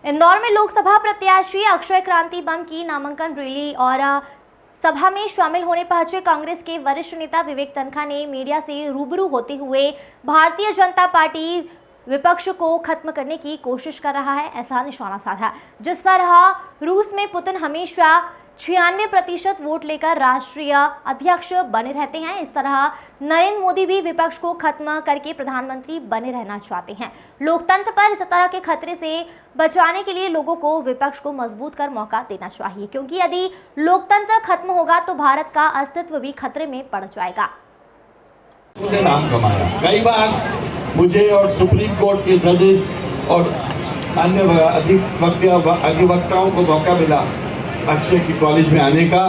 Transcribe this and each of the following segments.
इंदौर में लोकसभा प्रत्याशी अक्षय क्रांति बम की नामांकन रैली और सभा में शामिल होने पहुंचे कांग्रेस के वरिष्ठ नेता विवेक तनखा ने मीडिया से रूबरू होते हुए भारतीय जनता पार्टी विपक्ष को खत्म करने की कोशिश कर रहा है ऐसा निशाना साधा। जिस तरह रूस में पुतिन हमेशा 96% वोट लेकर राष्ट्रीय अध्यक्ष बने रहते हैं, इस तरह नरेंद्र मोदी भी विपक्ष को खत्म करके प्रधानमंत्री बने रहना चाहते हैं। लोकतंत्र पर इस तरह के खतरे से बचाने के लिए लोगों को विपक्ष को मजबूत कर मौका देना चाहिए, क्योंकि यदि लोकतंत्र खत्म होगा तो भारत का अस्तित्व भी खतरे में पड़ जाएगा। नाम कमाया कई बार मुझे और सुप्रीम कोर्ट के जजेस और अन्य अधिवक्ताओं को मौका मिला अक्षय की कॉलेज में आने का,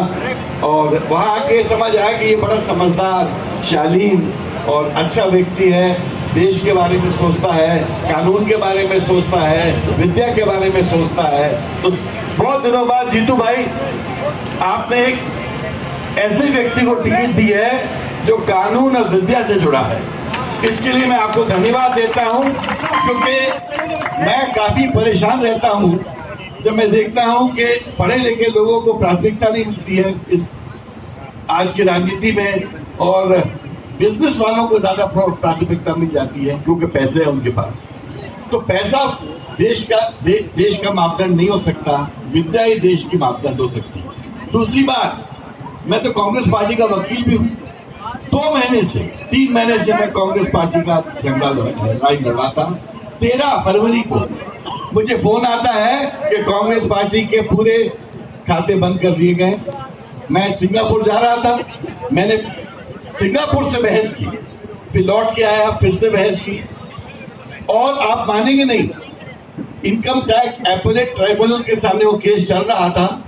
और वहाँ आके समझ आया कि ये बड़ा समझदार, शालीन और अच्छा व्यक्ति है। देश के बारे में सोचता है, कानून के बारे में सोचता है, विद्या के बारे में सोचता है। तो बहुत दिनों बाद जीतू भाई आपने एक ऐसे व्यक्ति को टिकट दी है जो कानून और विद्या से जुड़ा है। इसके लिए मैं आपको धन्यवाद देता हूं, क्योंकि मैं काफी परेशान रहता हूं जब मैं देखता हूं कि पढ़े लिखे लोगों को प्राथमिकता नहीं मिलती है इस आज की राजनीति में, और बिजनेस वालों को ज्यादा प्राथमिकता मिल जाती है क्योंकि पैसे है उनके पास। तो पैसा देश का मापदंड नहीं हो सकता, विद्या ही देश की मापदंड हो सकती है। दूसरी बात, मैं तो कांग्रेस पार्टी का वकील भी हूं। 3 महीने से मैं कांग्रेस पार्टी का झंडा लड़वाता। 13 फरवरी को मुझे फोन आता है कि कांग्रेस पार्टी के पूरे खाते बंद कर दिए गए। मैं सिंगापुर जा रहा था, मैंने सिंगापुर से बहस की, फिर लौट के आया, फिर से बहस की, और आप मानेंगे नहीं, इनकम टैक्स एपेलेट ट्राइब्यूनल के सामने वो केस चल रहा था।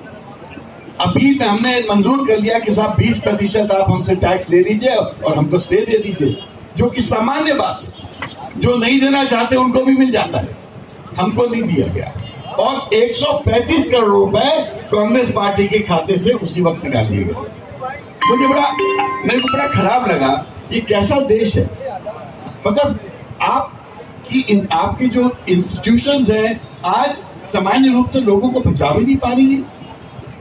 अभी हमने मंजूर कर लिया कि साहब 20% आप हमसे टैक्स ले लीजिए और हमको स्टे दे दीजिए, जो कि सामान्य बात है। जो नहीं देना चाहते उनको भी मिल जाता है, हमको नहीं दिया गया। और 135 करोड़ रुपए कांग्रेस पार्टी के खाते से उसी वक्त निकाल दिए गए। मेरे को बड़ा खराब लगा। ये कैसा देश है? मतलब आपकी जो इंस्टीट्यूशंस हैं आज सामान्य रूप से लोगों को बचा भी नहीं पा रही है।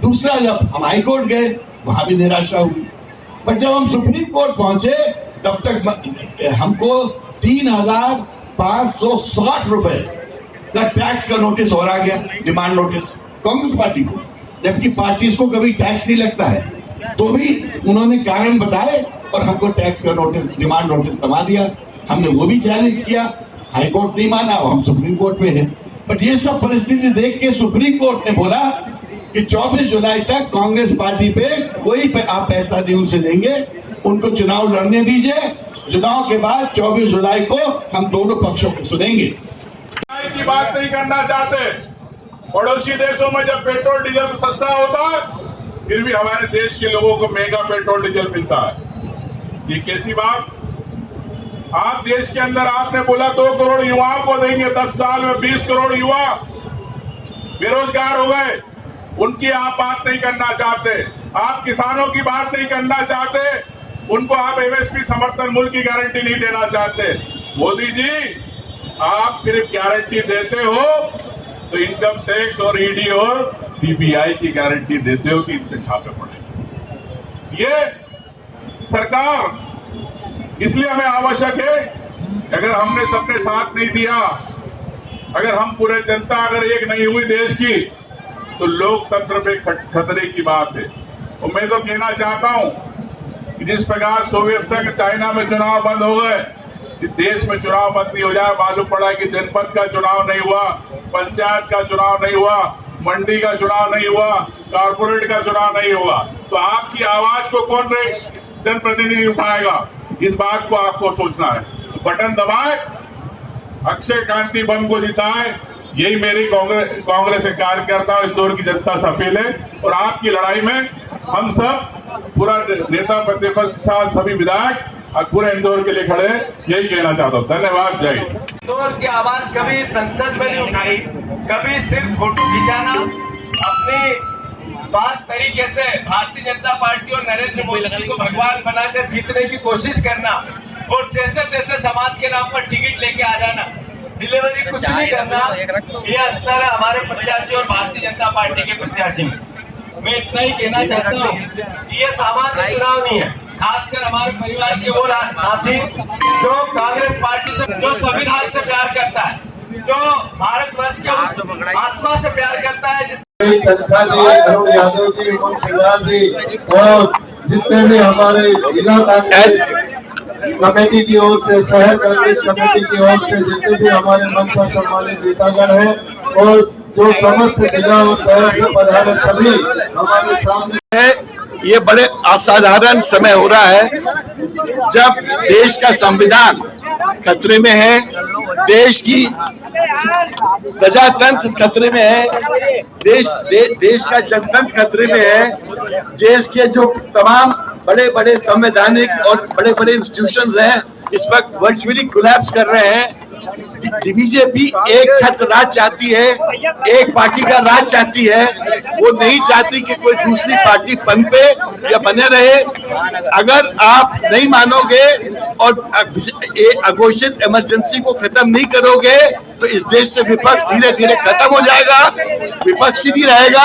दूसरा, जब हम हाई कोर्ट गए वहां भी निराशा हुई, पर जब हम सुप्रीम कोर्ट पहुंचे तब तक हमको 3,560 रुपए का टैक्स का नोटिस और आ गया, डिमांड नोटिस कांग्रेस पार्टी को, जबकि पार्टीज को कभी टैक्स नहीं लगता है। तो भी उन्होंने कारण बताए और हमको टैक्स का नोटिस, डिमांड नोटिस थमा दिया। हमने वो भी चैलेंज किया, हाई कोर्ट नहीं माना, हम सुप्रीम कोर्ट में है। बट ये सब परिस्थिति देख के सुप्रीम कोर्ट ने बोला कि 24 जुलाई तक कांग्रेस पार्टी पे कोई आप पैसा नहीं उनसे लेंगे, उनको चुनाव लड़ने दीजिए। चुनाव के बाद 24 जुलाई को हम दोनों पक्षों को सुनेंगे। की बात नहीं करना चाहते। पड़ोसी देशों में जब पेट्रोल डीजल सस्ता होता है, फिर भी हमारे देश के लोगों को महंगा पेट्रोल डीजल मिलता है। ये कैसी बात? आप देश के अंदर आपने बोला 2 करोड़ युवाओं को देंगे, 10 साल में 20 करोड़ युवा बेरोजगार हो गए, उनकी आप बात नहीं करना चाहते। आप किसानों की बात नहीं करना चाहते, उनको आप एमएसपी समर्थन मूल्य की गारंटी नहीं देना चाहते। मोदी जी, आप सिर्फ गारंटी देते हो तो इनकम टैक्स और ईडी और सीबीआई की गारंटी देते हो कि इनसे छापे पड़े। ये सरकार इसलिए हमें आवश्यक है, अगर हमने सबने साथ नहीं दिया, अगर हम पूरे जनता अगर एक नहीं हुई देश की, तो लोकतंत्र पे खतरे की बात है। और मैं तो कहना चाहता हूं कि जिस प्रकार सोवियत संघ, चाइना में चुनाव बंद हो गए, देश में चुनाव बंद नहीं हो जाए। मालूम पड़ा कि जनपद का चुनाव नहीं हुआ, पंचायत का चुनाव नहीं हुआ, मंडी का चुनाव नहीं हुआ, कारपोरेट का चुनाव नहीं हुआ, तो आपकी आवाज को कौन जनप्रतिनिधि उठाएगा? इस बात को आपको सोचना है। बटन दबाए, अक्षय क्रांति बम को जिताए, यही मेरी कांग्रेस के कार्यकर्ता और इंदौर की जनता से अपील है। और आपकी लड़ाई में हम सब पूरा नेता प्रतिपक्ष के साथ सभी विधायक और पूरे इंदौर के लिए खड़े, यही कहना चाहता हूँ। धन्यवाद। जय हिंद। इंदौर की आवाज कभी संसद में नहीं उठाई, कभी सिर्फ फोटो खिंचाना, अपनी बात तरीके से भारतीय जनता पार्टी और नरेंद्र मोदी जी को भगवान बनाकर जीतने की कोशिश करना, और जैसे तैसे समाज के नाम पर टिकट लेके आ जाना, डिलीवरी कुछ नहीं करना, ये अंतर है हमारे प्रत्याशी और भारतीय जनता पार्टी के प्रत्याशी में। मैं इतना ही कहना चाहता हूँ कि ये सामान्य चुनाव नहीं है, खासकर हमारे परिवार के वो साथी जो कांग्रेस पार्टी से, जो संविधान से प्यार करता है, जो भारतवर्ष के आत्मा से प्यार करता है, तनखा जी, अरुण यादव जी, उमंग सिंगार जी और जितने भी हमारे जिला कांग्रेस कमेटी की ओर से, शहर कांग्रेस कमेटी की ओर से जितने भी हमारे मंच पर सम्मानित नेतागण हैं और जो समस्त जिला और शहर से पधारे सभी हमारे सामने है। ये बड़े असाधारण समय हो रहा है जब देश का संविधान खतरे में है, देश की प्रजातंत्र खतरे में है, देश का जनतंत्र खतरे में है। देश के जो तमाम बड़े बड़े संवैधानिक और बड़े बड़े इंस्टीट्यूशंस हैं इस वक्त वर्चुअली कोलैप्स कर रहे हैं। बीजेपी एक छत्र राज चाहती है, एक पार्टी का राज चाहती है, वो नहीं चाहती कि कोई दूसरी पार्टी पनपे या बने रहे। अगर आप नहीं मानोगे और अघोषित इमरजेंसी को खत्म नहीं करोगे तो इस देश से विपक्ष धीरे धीरे खत्म हो जाएगा, विपक्ष ही नहीं रहेगा,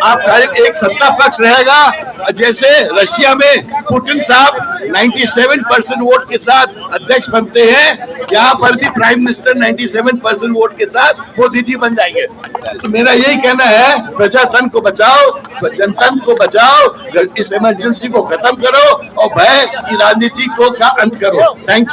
आपका एक सत्ता पक्ष रहेगा। जैसे रशिया में पुतिन साहब 97% वोट के साथ अध्यक्ष बनते हैं, यहाँ पर भी प्राइम मिनिस्टर 97% वोट के साथ मोदी जी बन जाएंगे। तो मेरा यही कहना है, प्रजातंत्र को बचाओ, जनतंत्र को बचाओ, इस इमरजेंसी को खत्म करो और भय की राजनीति को का अंत करो। Thank you.